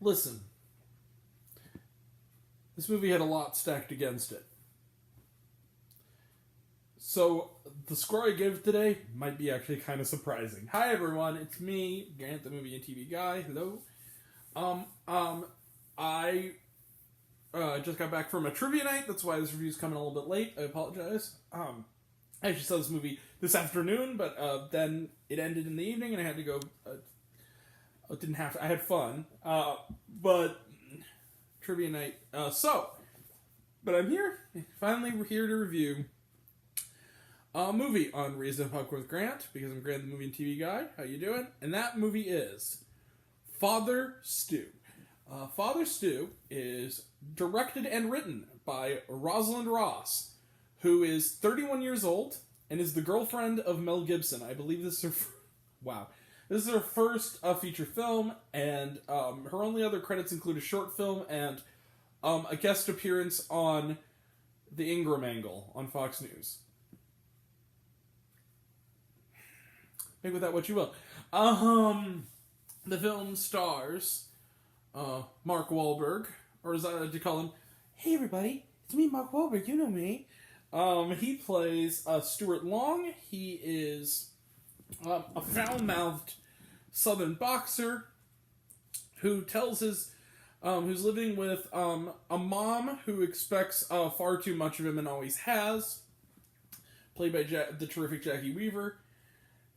Listen, this movie had a lot stacked against it. So, the score I give today might be actually kind of surprising. Hi everyone, it's me, Grant, the movie and TV guy. Hello. I just got back from a trivia night. That's why this review's coming a little bit late. I apologize. I actually saw this movie this afternoon, but then it ended in the evening, and I had to go. Didn't have to. I had fun, but trivia night. But I'm here. Finally, we're here to review a movie on Reason to Puck with Grant, because I'm Grant, the movie and TV guy. How you doing? And that movie is Father Stu. Father Stu is directed and written by Rosalind Ross, who is 31 years old and is the girlfriend of Mel Gibson. I believe this is her... Wow. This is her first feature film, and her only other credits include a short film and a guest appearance on The Ingram Angle on Fox News. Make with that what you will. The film stars Mark Wahlberg, or as I like to call him, hey everybody, it's me, Mark Wahlberg, you know me. He plays Stuart Long. He is a foul-mouthed Southern boxer who tells his, who's living with a mom who expects far too much of him and always has, played by the terrific Jackie Weaver.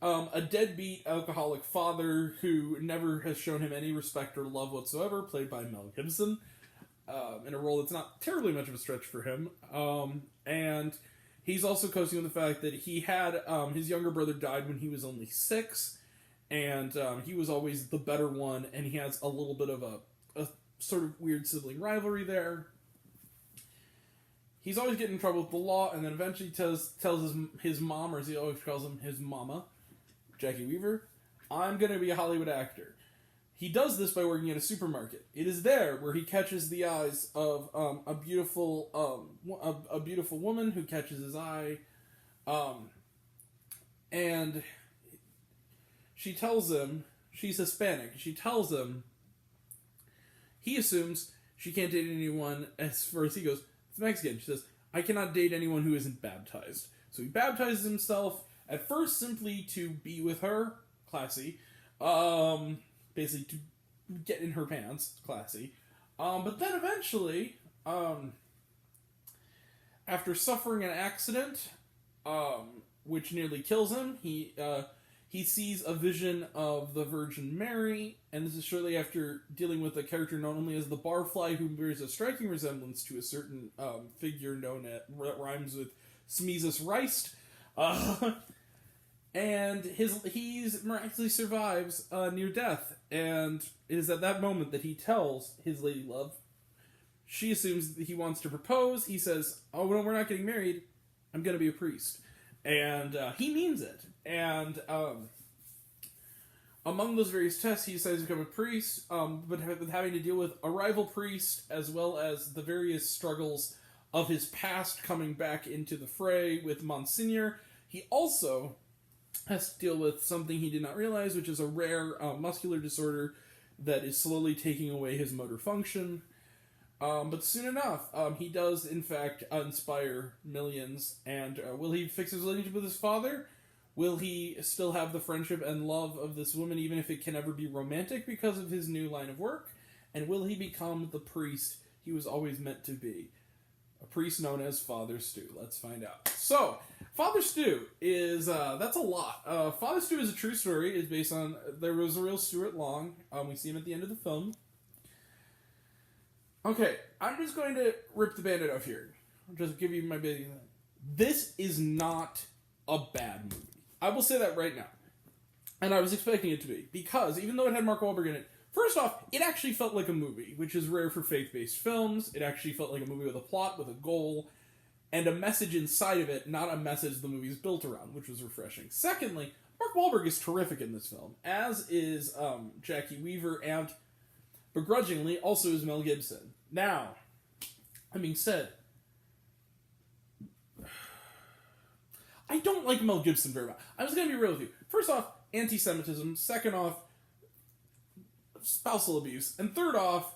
A deadbeat alcoholic father who never has shown him any respect or love whatsoever, played by Mel Gibson, in a role that's not terribly much of a stretch for him. And he's also coasting with the fact that he had, his younger brother died when he was only 6, and he was always the better one, and he has a little bit of a sort of weird sibling rivalry there. He's always getting in trouble with the law, and then eventually tells his mom, or as he always calls him, his mama, Jackie Weaver, I'm going to be a Hollywood actor. He does this by working at a supermarket. It is there where he catches the eyes of a beautiful woman who catches his eye, and she tells him, she's Hispanic, she tells him, he assumes she can't date anyone, as far as he goes, it's Mexican. She says, I cannot date anyone who isn't baptized. So he baptizes himself, at first simply to be with her, classy, basically to get in her pants, classy, but then eventually, after suffering an accident, which nearly kills him, he sees a vision of the Virgin Mary, and this is shortly after dealing with a character known only as the Barfly, who bears a striking resemblance to a certain figure known at rhymes with Smeezus Reist. And he's miraculously survives near death, and it is at that moment that he tells his lady love. She assumes that he wants to propose. He says, "Oh no, we're not getting married. I'm going to be a priest," and he means it. And among those various tests, he decides to become a priest, but having to deal with a rival priest as well as the various struggles of his past coming back into the fray with Monsignor. He also has to deal with something he did not realize, which is a rare muscular disorder that is slowly taking away his motor function. But soon enough, he does, in fact, inspire millions. And will he fix his relationship with his father? Will he still have the friendship and love of this woman, even if it can never be romantic because of his new line of work? And will he become the priest he was always meant to be? A priest known as Father Stu. Let's find out. So, Father Stu is, that's a lot. Father Stu is a true story. It's based on, there was a real Stuart Long. We see him at the end of the film. Okay, I'm just going to rip the Band-Aid off here. I'll just give you my big... This is not a bad movie. I will say that right now. And I was expecting it to be. Because, even though it had Mark Wahlberg in it, first off, it actually felt like a movie, which is rare for faith-based films. It actually felt like a movie with a plot, with a goal, and a message inside of it, not a message the movie's built around, which was refreshing. Secondly, Mark Wahlberg is terrific in this film, as is Jackie Weaver, and begrudgingly, also is Mel Gibson. Now, that being said, I don't like Mel Gibson very much. I'm just going to be real with you. First off, anti-Semitism. Second off, spousal abuse. And third off,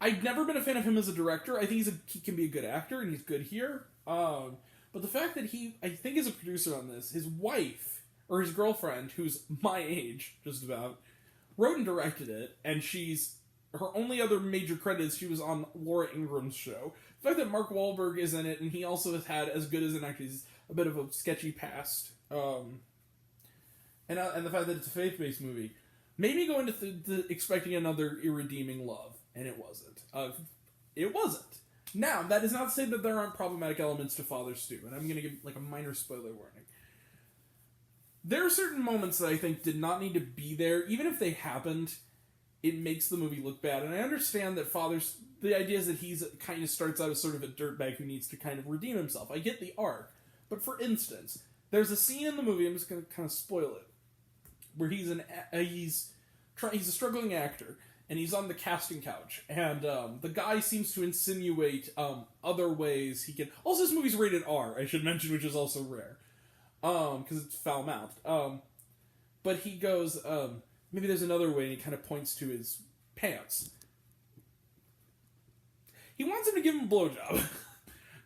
I've never been a fan of him as a director. I think he can be a good actor, and he's good here. But the fact that I think is a producer on this, his wife, or his girlfriend, who's my age, just about, wrote and directed it, and her only other major credit is she was on Laura Ingram's show. The fact that Mark Wahlberg is in it, and he also has had, as good as an actor, he's a bit of a sketchy past, and the fact that it's a faith-based movie, made me go into expecting another irredeeming love, and it wasn't. It wasn't. Now, that is not to say that there aren't problematic elements to Father Stu, and I'm going to give like a minor spoiler warning. There are certain moments that I think did not need to be there. Even if they happened, it makes the movie look bad. And I understand that the idea is that he's kind of starts out as sort of a dirtbag who needs to kind of redeem himself. I get the arc. But for instance, there's a scene in the movie, I'm just going to kind of spoil it, where he's a struggling actor, and he's on the casting couch, and the guy seems to insinuate other ways he can... Also, this movie's rated R, I should mention, which is also rare. Because it's foul-mouthed. But he goes, maybe there's another way, and he kind of points to his pants. He wants him to give him a blowjob.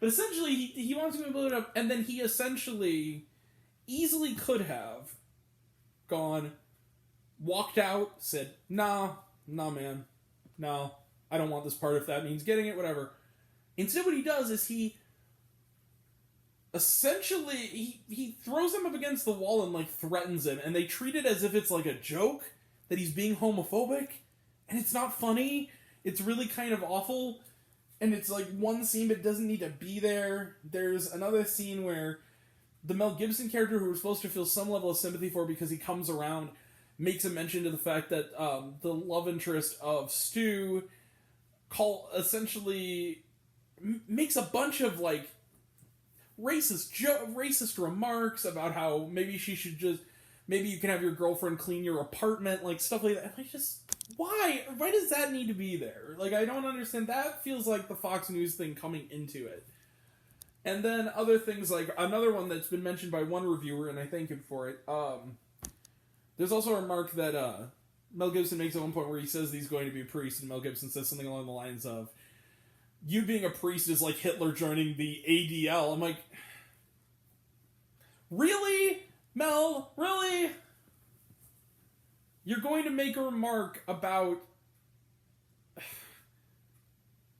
But essentially, he wants him to give him a blowjob, and then he essentially easily could have gone, walked out, said, nah, man, no, I don't want this part if that means getting it, whatever. Instead, what he does is he throws him up against the wall and, like, threatens him, and they treat it as if it's, like, a joke, that he's being homophobic, and it's not funny, it's really kind of awful, and it's, like, one scene, but it doesn't need to be there. There's another scene where the Mel Gibson character, who we're supposed to feel some level of sympathy for because he comes around, makes a mention to the fact that the love interest of Stu essentially makes a bunch of, like, racist remarks about how maybe you can have your girlfriend clean your apartment, like, stuff like that. Why does that need to be there? Like, I don't understand. That feels like the Fox News thing coming into it. And then other things, like, another one that's been mentioned by one reviewer, and I thank him for it, there's also a remark that Mel Gibson makes at one point where he says that he's going to be a priest, and Mel Gibson says something along the lines of, you being a priest is like Hitler joining the ADL. I'm like, really? Mel? Really? You're going to make a remark about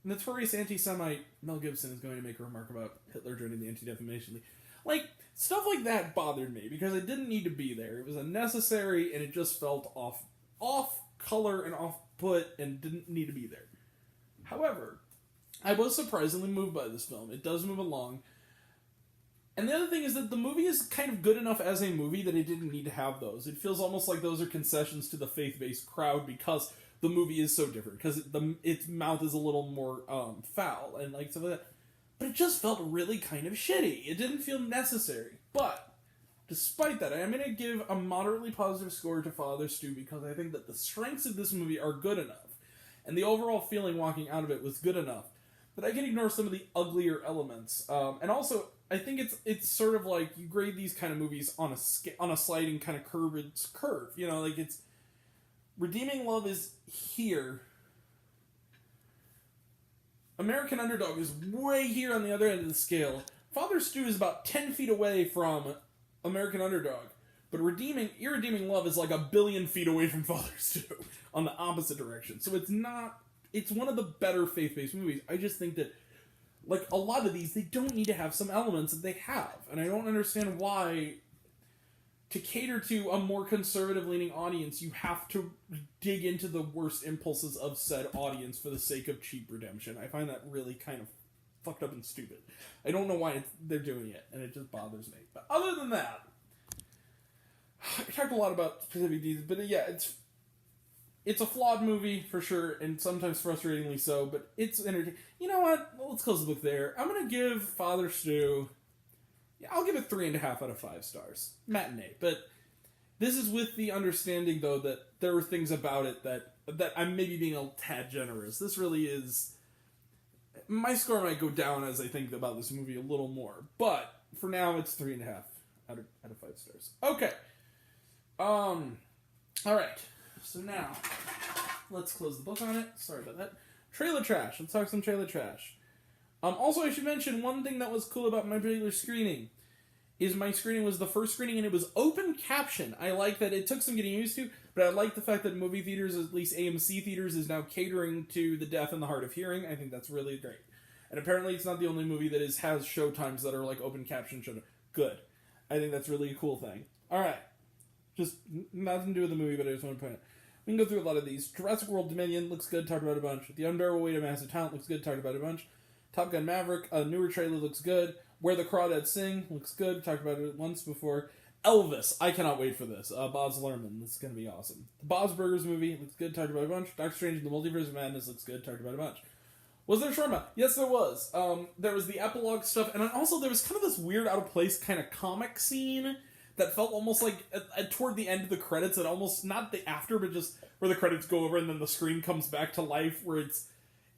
notorious anti-Semite Mel Gibson is going to make a remark about Hitler joining the Anti-Defamation League. Like, stuff like that bothered me, because it didn't need to be there. It was unnecessary, and it just felt off color and off put, and didn't need to be there. However, I was surprisingly moved by this film. It does move along. And the other thing is that the movie is kind of good enough as a movie that it didn't need to have those. It feels almost like those are concessions to the faith-based crowd because the movie is so different. Because its mouth is a little more foul and like stuff like that. But it just felt really kind of shitty. It didn't feel necessary. But, despite that, I am going to give a moderately positive score to Father Stu because I think that the strengths of this movie are good enough. And the overall feeling walking out of it was good enough that I can ignore some of the uglier elements. And also, I think it's sort of like you grade these kind of movies on a sliding kind of curve. You know, like it's Redeeming Love is here. American Underdog is way here on the other end of the scale. Father Stu is about 10 feet away from American Underdog. But Irredeeming Love is like a billion feet away from Father Stu on the opposite direction. So it's one of the better faith-based movies. I just think that, like, a lot of these, they don't need to have some elements that they have. And I don't understand why, to cater to a more conservative-leaning audience, you have to dig into the worst impulses of said audience for the sake of cheap redemption. I find that really kind of fucked up and stupid. I don't know why they're doing it, and it just bothers me. But other than that, I talked a lot about specific details, but yeah, it's a flawed movie, for sure, and sometimes frustratingly so, but it's entertaining. You know what? Well, let's close the book there. I'm going to give Father Stu... Yeah, I'll give it 3.5 out of 5 stars. Matinee. But this is with the understanding, though, that there are things about it that I'm maybe being a tad generous. This really is... My score might go down as I think about this movie a little more. But, for now, it's 3.5 out of 5 stars. Okay. Alright. So now, let's close the book on it. Sorry about that. Trailer trash. Let's talk some trailer trash. Also, I should mention one thing that was cool about my trailer screening is my screening was the first screening and it was open caption. I like that. It took some getting used to, but I like the fact that movie theaters, at least AMC theaters, is now catering to the deaf and the hard of hearing. I think that's really great. And apparently it's not the only movie that has showtimes that are like open caption showtimes. Good. I think that's really a cool thing. Alright. Just nothing to do with the movie, but I just want to point it out. We can go through a lot of these. Jurassic World Dominion looks good, talked about a bunch. The Unbearable Weight of Massive Talent looks good, talked about a bunch. Top Gun Maverick, a newer trailer looks good. Where the Crawdads Sing looks good, talked about it once before. Elvis, I cannot wait for this. Boz Lerman, this is going to be awesome. The Bob's Burgers movie looks good, talked about a bunch. Doctor Strange in the Multiverse of Madness looks good, talked about a bunch. Was there shawarma? Yes, there was. There was the epilogue stuff, and also there was kind of this weird, out of place kind of comic scene that felt almost like toward the end of the credits, and almost not the after, but just where the credits go over and then the screen comes back to life, where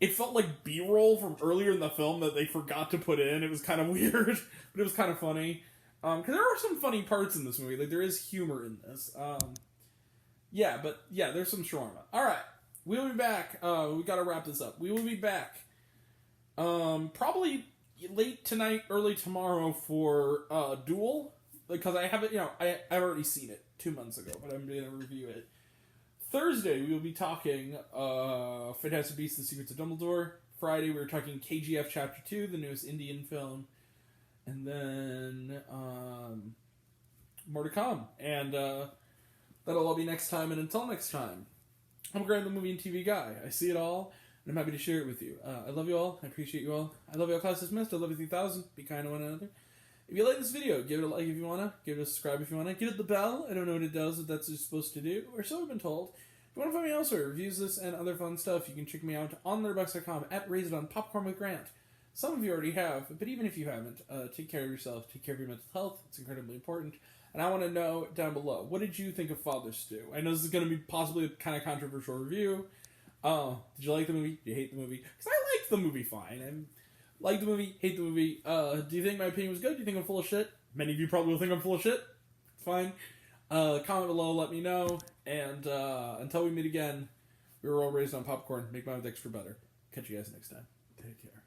it felt like B-roll from earlier in the film that they forgot to put in. It was kind of weird, but it was kind of funny. Because there are some funny parts in this movie. Like, there is humor in this. There's some shawarma. Alright, we'll be back. We gotta wrap this up. We will be back. Probably late tonight, early tomorrow for Duel. Because I haven't, I've already seen it 2 months ago, but I'm going to review it. Thursday, we will be talking Fantastic Beasts: The Secrets of Dumbledore. Friday, we were talking KGF Chapter 2, the newest Indian film. And then more to come. And that'll all be next time. And until next time, I'm Graham, the movie and TV guy. I see it all, and I'm happy to share it with you. I love you all. I appreciate you all. I love you all, class dismissed. I love you 3000. Be kind to one another. If you like this video, give it a like if you want to. Give it a subscribe if you want to. Give it the bell. I don't know what it does, but that's what it's supposed to do. Or so I've been told. If you want to find me elsewhere, reviews this and other fun stuff, you can check me out on letterboxd.com at Raise It On Popcorn with Grant. Some of you already have, but even if you haven't, take care of yourself. Take care of your mental health. It's incredibly important. And I want to know down below, what did you think of Father Stew? I know this is going to be possibly a kind of controversial review. Did you like the movie? Did you hate the movie? Because I liked the movie fine. I like the movie, hate the movie. Do you think my opinion was good? Do you think I'm full of shit? Many of you probably will think I'm full of shit. It's fine. Comment below, let me know. And until we meet again, we were all raised on popcorn. Make my life extra better. Catch you guys next time. Take care.